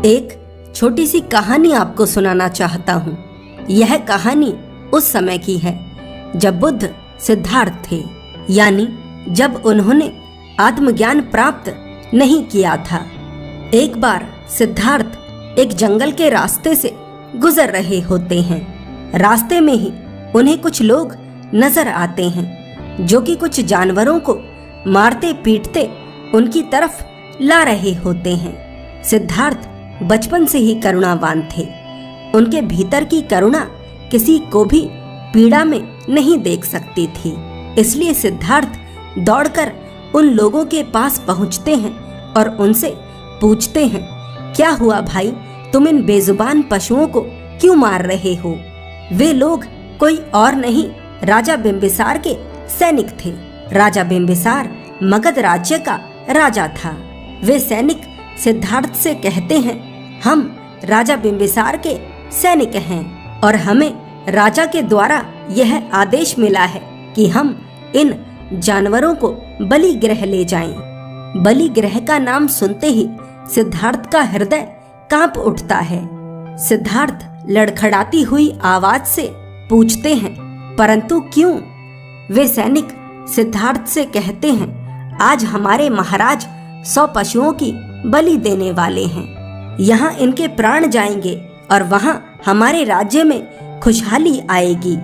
एक छोटी सी कहानी आपको सुनाना चाहता हूँ। यह कहानी उस समय की है जब बुद्ध सिद्धार्थ थे, यानी जब उन्होंने आत्मज्ञान प्राप्त नहीं किया था। एक बार सिद्धार्थ एक जंगल के रास्ते से गुजर रहे होते हैं। रास्ते में ही उन्हें कुछ लोग नजर आते हैं जो कि कुछ जानवरों को मारते पीटते उनकी तरफ ला रहे होते हैं। सिद्धार्थ बचपन से ही करुणावान थे। उनके भीतर की करुणा किसी को भी पीड़ा में नहीं देख सकती थी। इसलिए सिद्धार्थ दौड़कर उन लोगों के पास पहुंचते हैं और उनसे पूछते हैं, क्या हुआ भाई, तुम इन बेजुबान पशुओं को क्यों मार रहे हो? वे लोग कोई और नहीं, राजा बिंबिसार के सैनिक थे। राजा बिंबिसार मगध राज्य का राजा था। वे सैनिक सिद्धार्थ से कहते हैं, हम राजा बिंबिसार के सैनिक हैं और हमें राजा के द्वारा यह आदेश मिला है कि हम इन जानवरों को बलि गृह ले जाएं। बलि गृह का नाम सुनते ही सिद्धार्थ का हृदय कांप उठता है। सिद्धार्थ लड़खड़ाती हुई आवाज से पूछते हैं, परंतु क्यों? वे सैनिक सिद्धार्थ से कहते हैं, आज हमारे महाराज 100 पशुओं की बलि देने वाले हैं। यहाँ इनके प्राण जाएंगे और वहाँ हमारे राज्य में खुशहाली आएगी।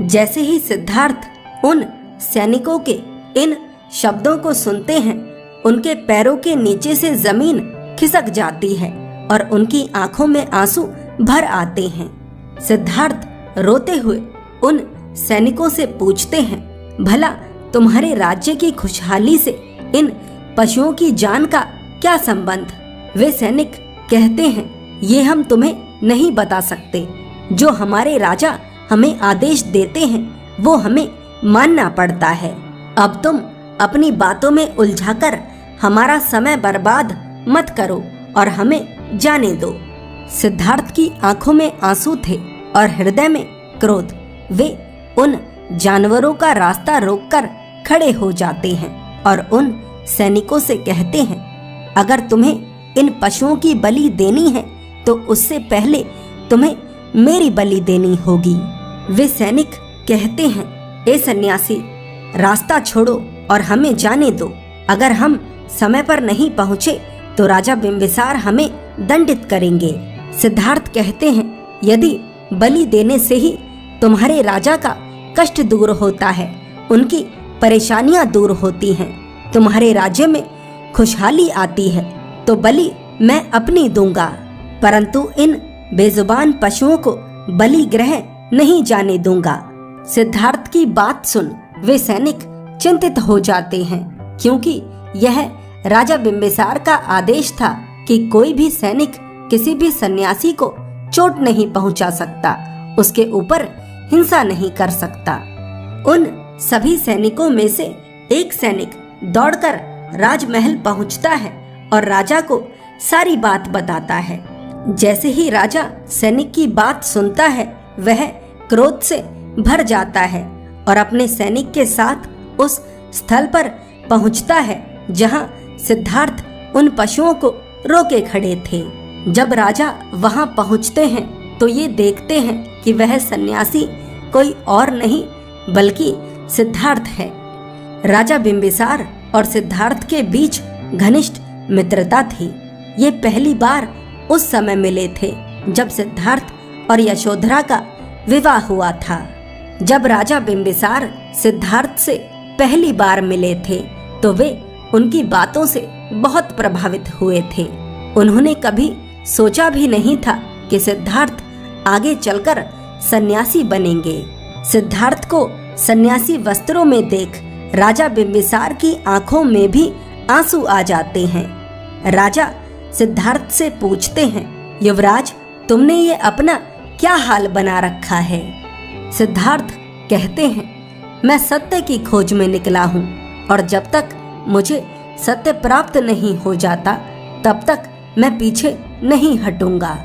जैसे ही सिद्धार्थ उन सैनिकों के इन शब्दों को सुनते हैं, उनके पैरों के नीचे से जमीन खिसक जाती है और उनकी आंखों में आंसू भर आते हैं। सिद्धार्थ रोते हुए उन सैनिकों से पूछते हैं, भला तुम्हारे राज्य की खुशहाली से इन पशुओं की जान का क्या संबंध? वे सैनिक कहते हैं, ये हम तुम्हें नहीं बता सकते। जो हमारे राजा हमें आदेश देते हैं वो हमें मानना पड़ता है। अब तुम अपनी बातों में उलझाकर हमारा समय बर्बाद मत करो और हमें जाने दो। सिद्धार्थ की आंखों में आंसू थे और हृदय में क्रोध। वे उन जानवरों का रास्ता रोककर खड़े हो जाते हैं और उन सैनिकों से कहते हैं, अगर तुम्हें इन पशुओं की बलि देनी है तो उससे पहले तुम्हें मेरी बलि देनी होगी। वे सैनिक कहते हैं, ए सन्यासी, रास्ता छोड़ो और हमें जाने दो। अगर हम समय पर नहीं पहुँचे तो राजा बिंबिसार हमें दंडित करेंगे। सिद्धार्थ कहते हैं, यदि बलि देने से ही तुम्हारे राजा का कष्ट दूर होता है, उनकी परेशानियां दूर होती हैं, तुम्हारे राज्य में खुशहाली आती है, तो बलि मैं अपनी दूंगा, परंतु इन बेजुबान पशुओं को बलि गृह नहीं जाने दूंगा। सिद्धार्थ की बात सुन वे सैनिक चिंतित हो जाते हैं, क्योंकि यह राजा बिंबिसार का आदेश था कि कोई भी सैनिक किसी भी सन्यासी को चोट नहीं पहुंचा सकता, उसके ऊपर हिंसा नहीं कर सकता। उन सभी सैनिकों में से एक सैनिक दौड़कर राजमहल पहुंचता है और राजा को सारी बात बताता है। जैसे ही राजा सैनिक की बात सुनता है, वह क्रोध से भर जाता है और अपने सैनिक के साथ उस स्थल पर पहुंचता है जहां सिद्धार्थ उन पशुओं को रोके खड़े थे। जब राजा वहां पहुंचते हैं तो ये देखते हैं कि वह सन्यासी कोई और नहीं बल्कि सिद्धार्थ है। राजा बिंबिसार और सिद्धार्थ के बीच घनिष्ठ मित्रता थी। ये पहली बार उस समय मिले थे जब सिद्धार्थ और यशोधरा का विवाह हुआ था। जब राजा बिंबिसार सिद्धार्थ से पहली बार मिले थे तो वे उनकी बातों से बहुत प्रभावित हुए थे। उन्होंने कभी सोचा भी नहीं था कि सिद्धार्थ आगे चलकर सन्यासी बनेंगे। सिद्धार्थ को सन्यासी वस्त्रों में देख राजा बिंबिसार की आंखों में भी आंसू आ जाते हैं। राजा सिद्धार्थ से पूछते हैं, युवराज, तुमने ये अपना क्या हाल बना रखा है? सिद्धार्थ कहते हैं, मैं सत्य की खोज में निकला हूँ और जब तक मुझे सत्य प्राप्त नहीं हो जाता तब तक मैं पीछे नहीं हटूंगा।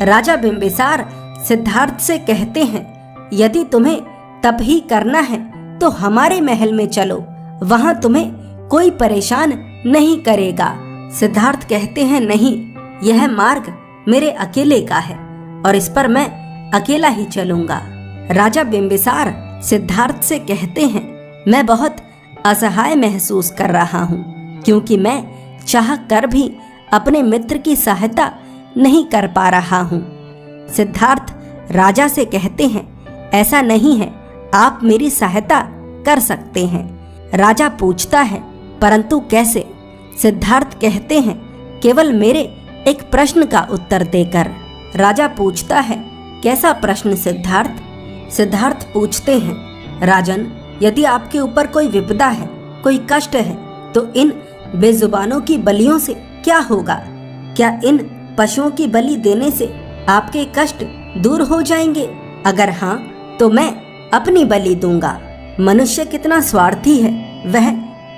राजा बिंबिसार सिद्धार्थ से कहते हैं, यदि तुम्हें तप ही करना है तो हमारे महल में चलो, वहां तुम्हें कोई परेशान नहीं करेगा। सिद्धार्थ कहते हैं, नहीं, यह मार्ग मेरे अकेले का है और इस पर मैं अकेला ही चलूंगा। राजा बिंबिसार सिद्धार्थ से कहते हैं, मैं बहुत असहाय महसूस कर रहा हूँ क्योंकि मैं चाह कर भी अपने मित्र की सहायता नहीं कर पा रहा हूँ। सिद्धार्थ राजा से कहते हैं, ऐसा नहीं है, आप मेरी सहायता कर सकते हैं। राजा पूछता है, परंतु कैसे? सिद्धार्थ कहते हैं, केवल मेरे एक प्रश्न का उत्तर देकर। राजा पूछता है, कैसा प्रश्न सिद्धार्थ? सिद्धार्थ पूछते हैं, राजन, यदि आपके ऊपर कोई विपदा है, कोई कष्ट है, तो इन बेजुबानों की बलियों से क्या होगा? क्या इन पशुओं की बलि देने से आपके कष्ट दूर हो जाएंगे? अगर हाँ, तो मैं अपनी बलि दूंगा। मनुष्य कितना स्वार्थी है, वह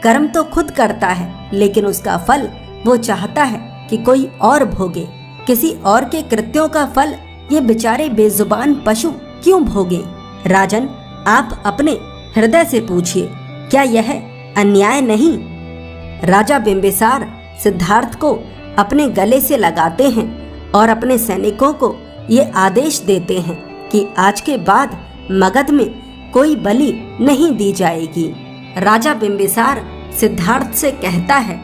कर्म तो खुद करता है, लेकिन उसका फल वो चाहता है कि कोई और भोगे। किसी और के कृत्यों का फल ये बेचारे बेजुबान पशु क्यों भोगे? राजन, आप अपने हृदय से पूछिए, क्या यह अन्याय नहीं? राजा बिंबिसार सिद्धार्थ को अपने गले से लगाते हैं और अपने सैनिकों को ये आदेश देते हैं कि आज के बाद मगध में कोई बलि नहीं दी जाएगी। राजा बिंबिसार सिद्धार्थ से कहता है,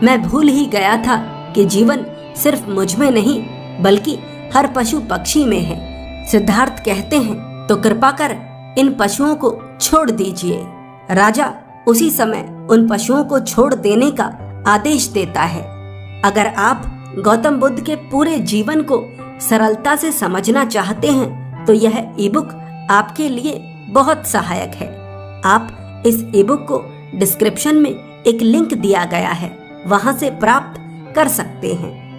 मैं भूल ही गया था कि जीवन सिर्फ मुझ में नहीं बल्कि हर पशु पक्षी में है। सिद्धार्थ कहते हैं, तो कृपा कर इन पशुओं को छोड़ दीजिए। राजा उसी समय उन पशुओं को छोड़ देने का आदेश देता है। अगर आप गौतम बुद्ध के पूरे जीवन को सरलता से समझना चाहते हैं तो यह ईबुक आपके लिए बहुत सहायक है। आप इस ईबुक को डिस्क्रिप्शन में एक लिंक दिया गया है, वहां से प्राप्त कर सकते हैं।